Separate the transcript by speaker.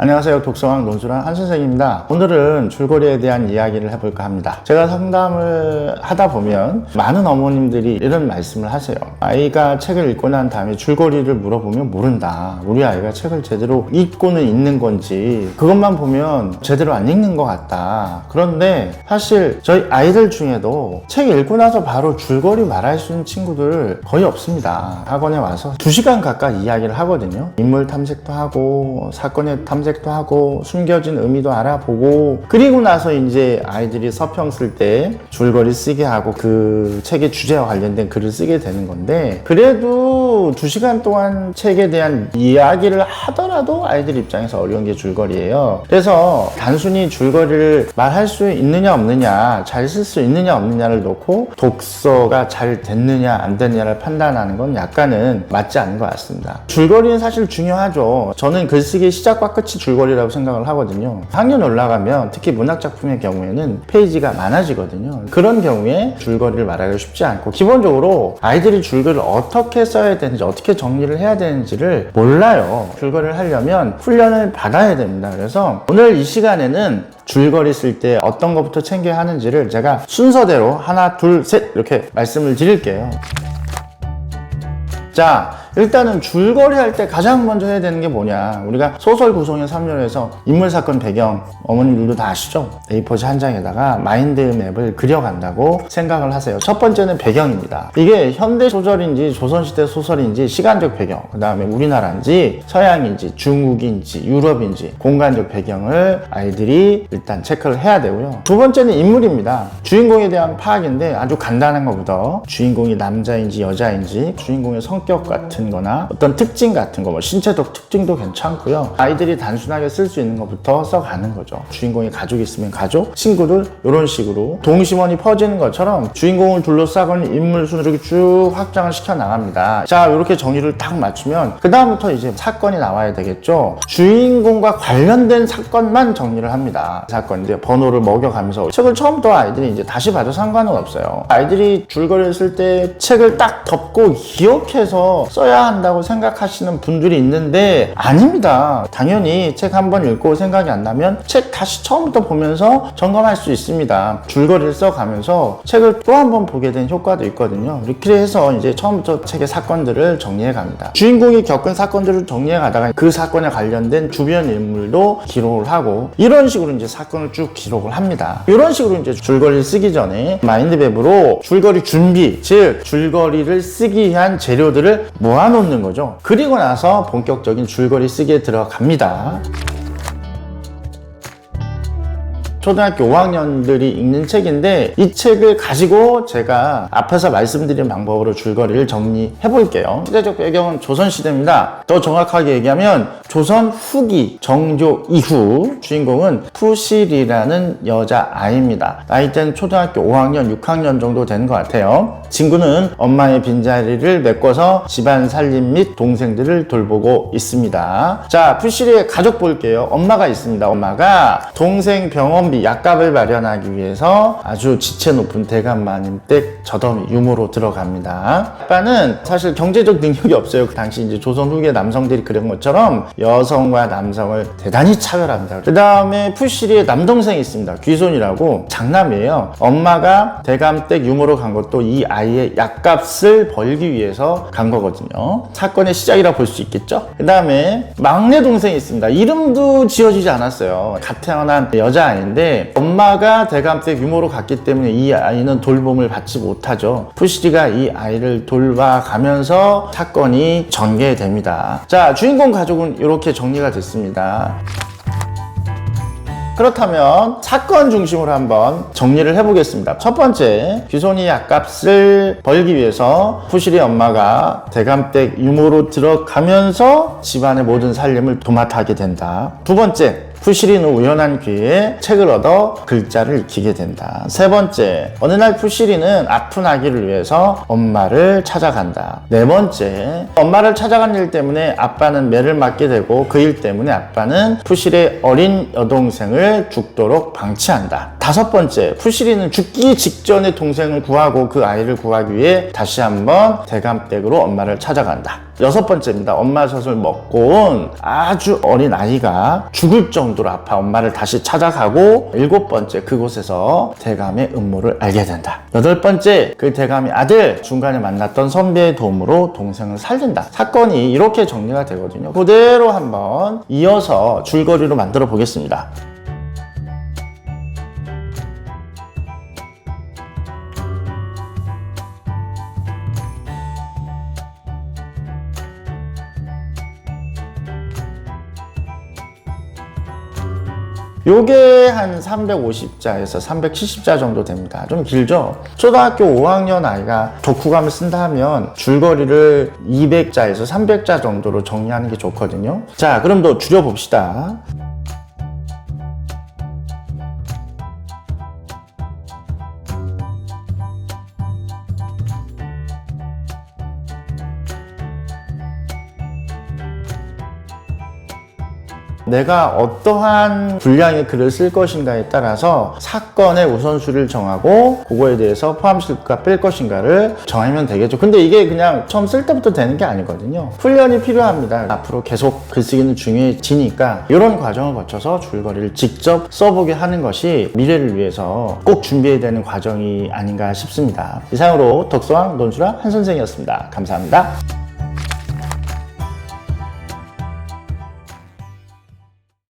Speaker 1: 안녕하세요. 독서왕 논술왕 한선생입니다. 오늘은 줄거리에 대한 이야기를 해볼까 합니다. 제가 상담을 하다 보면 많은 어머님들이 이런 말씀을 하세요. 아이가 책을 읽고 난 다음에 줄거리를 물어보면 모른다. 우리 아이가 책을 제대로 읽고는 있는 건지 그것만 보면 제대로 안 읽는 것 같다. 그런데 사실 저희 아이들 중에도 책 읽고 나서 바로 줄거리 말할 수 있는 친구들 거의 없습니다. 학원에 와서 2시간 가까이 이야기를 하거든요. 인물 탐색도 하고 사건의 탐색도 하고 숨겨진 의미도 알아보고, 그리고 나서 이제 아이들이 서평 쓸 때 줄거리 쓰게 하고 그 책의 주제와 관련된 글을 쓰게 되는 건데, 그래도 2시간 동안 책에 대한 이야기를 하더라도 아이들 입장에서 어려운 게 줄거리예요. 그래서 단순히 줄거리를 말할 수 있느냐 없느냐, 잘 쓸 수 있느냐 없느냐를 놓고 독서가 잘 됐느냐 안 됐느냐를 판단하는 건 약간은 맞지 않는 것 같습니다. 줄거리는 사실 중요하죠. 저는 글쓰기 시작과 끝이 줄거리라고 생각을 하거든요. 학년 올라가면 특히 문학작품의 경우에는 페이지가 많아지거든요. 그런 경우에 줄거리를 말하기가 쉽지 않고, 기본적으로 아이들이 줄거리를 어떻게 써야 되는지 어떻게 정리를 해야 되는지를 몰라요. 줄거리를 하려면 훈련을 받아야 됩니다. 그래서 오늘 이 시간에는 줄거리 쓸 때 어떤 것부터 챙겨야 하는지를 제가 순서대로 하나 둘 셋 이렇게 말씀을 드릴게요. 자, 일단은 줄거리 할 때 가장 먼저 해야 되는 게 뭐냐, 우리가 소설 구성의 3요에서 인물 사건 배경 어머님들도 다 아시죠? A4지 한 장에다가 마인드맵을 그려간다고 생각을 하세요. 첫 번째는 배경입니다. 이게 현대 소설인지 조선시대 소설인지 시간적 배경, 그 다음에 우리나라인지 서양인지 중국인지 유럽인지 공간적 배경을 아이들이 일단 체크를 해야 되고요. 두 번째는 인물입니다. 주인공에 대한 파악인데 아주 간단한 것부터 주인공이 남자인지 여자인지, 주인공의 성격 같은 거나 어떤 특징 같은 거, 뭐 신체적 특징도 괜찮고요. 아이들이 단순하게 쓸 수 있는 것부터 써가는 거죠. 주인공이 가족이 있으면 가족, 친구들, 이런 식으로 동심원이 퍼지는 것처럼 주인공을 둘러싸고는 인물 순으로 이렇게 쭉 확장을 시켜 나갑니다. 자, 이렇게 정의를 딱 맞추면 그 다음부터 이제 사건이 나와야 되겠죠. 주인공과 관련된 사건만 정리를 합니다. 사건인데 번호를 먹여가면서 책을 처음부터 아이들이 이제 다시 봐도 상관은 없어요. 아이들이 줄거리를 쓸 때 책을 딱 덮고 기억해서 써야 한다고 생각하시는 분들이 있는데 아닙니다. 당연히 책 한 번 읽고 생각이 안 나면 책 다시 처음부터 보면서 점검할 수 있습니다. 줄거리를 써가면서 책을 또 한 번 보게 된 효과도 있거든요. 이렇게 해서 이제 처음부터 책의 사건들을 정리해 갑니다. 주인공이 겪은 사건들을 정리해 가다가 그 사건에 관련된 주변 인물도 기록을 하고, 이런 식으로 이제 사건을 쭉 기록을 합니다. 이런 식으로 이제 줄거리를 쓰기 전에 마인드맵으로 줄거리 준비, 즉 줄거리를 쓰기 위한 재료들을 모아놓는 거죠. 그리고 나서 본격적인 줄거리 쓰기에 들어갑니다. 초등학교 5학년들이 읽는 책인데, 이 책을 가지고 제가 앞에서 말씀드린 방법으로 줄거리를 정리해 볼게요. 시대적 배경은 조선시대입니다. 더 정확하게 얘기하면 조선 후기 정조 이후, 주인공은 푸실이라는 여자아이입니다. 나이대는 초등학교 5학년, 6학년 정도 되는 것 같아요. 친구는 엄마의 빈자리를 메꿔서 집안 살림 및 동생들을 돌보고 있습니다. 자, 푸실이의 가족 볼게요. 엄마가 있습니다. 엄마가 동생 병원 약값을 마련하기 위해서 아주 지체 높은 대감마님댁 저덤 유모로 들어갑니다. 아빠는 사실 경제적 능력이 없어요. 그 당시 이제 조선 후기의 남성들이 그런 것처럼 여성과 남성을 대단히 차별합니다. 그 다음에 푸실이의 남동생이 있습니다. 귀손이라고, 장남이에요. 엄마가 대감댁 유모로 간 것도 이 아이의 약값을 벌기 위해서 간 거거든요. 사건의 시작이라 볼 수 있겠죠. 그 다음에 막내 동생이 있습니다. 이름도 지어지지 않았어요. 갓 태어난 여자아이인데 엄마가 대감댁 유모로 갔기 때문에 이 아이는 돌봄을 받지 못하죠. 푸시리가 이 아이를 돌봐가면서 사건이 전개됩니다. 자, 주인공 가족은 이렇게 정리가 됐습니다. 그렇다면 사건 중심으로 한번 정리를 해보겠습니다. 첫 번째, 귀손이 약값을 벌기 위해서 푸실이 엄마가 대감댁 유모로 들어가면서 집안의 모든 살림을 도맡아 하게 된다. 두 번째, 푸실이는 우연한 기회에 책을 얻어 글자를 익히게 된다. 세 번째, 어느 날 푸실이는 아픈 아기를 위해서 엄마를 찾아간다. 네 번째, 엄마를 찾아간 일 때문에 아빠는 매를 맞게 되고 그 일 때문에 아빠는 푸실의 어린 여동생을 죽도록 방치한다. 5번째, 푸시리는 죽기 직전에 동생을 구하고 그 아이를 구하기 위해 다시 한번 대감댁으로 엄마를 찾아간다. 6번째입니다. 엄마 젖을 먹고 온 아주 어린 아이가 죽을 정도로 아파 엄마를 다시 찾아가고 7번째, 그곳에서 대감의 음모를 알게 된다. 8번째, 그 대감의 아들 중간에 만났던 선배의 도움으로 동생을 살린다. 사건이 이렇게 정리가 되거든요. 그대로 한번 이어서 줄거리로 만들어 보겠습니다. 요게 한 350자에서 370자 정도 됩니다. 좀 길죠? 초등학교 5학년 아이가 독후감을 쓴다 하면 줄거리를 200자에서 300자 정도로 정리하는 게 좋거든요. 자, 그럼 더 줄여봅시다. 내가 어떠한 분량의 글을 쓸 것인가에 따라서 사건의 우선순위를 정하고 그거에 대해서 포함시킬까 뺄 것인가를 정하면 되겠죠. 근데 이게 그냥 처음 쓸 때부터 되는 게 아니거든요. 훈련이 필요합니다. 앞으로 계속 글쓰기는 중요해지니까 이런 과정을 거쳐서 줄거리를 직접 써보게 하는 것이 미래를 위해서 꼭 준비해야 되는 과정이 아닌가 싶습니다. 이상으로 덕서왕 논술왕 한선생이었습니다. 감사합니다.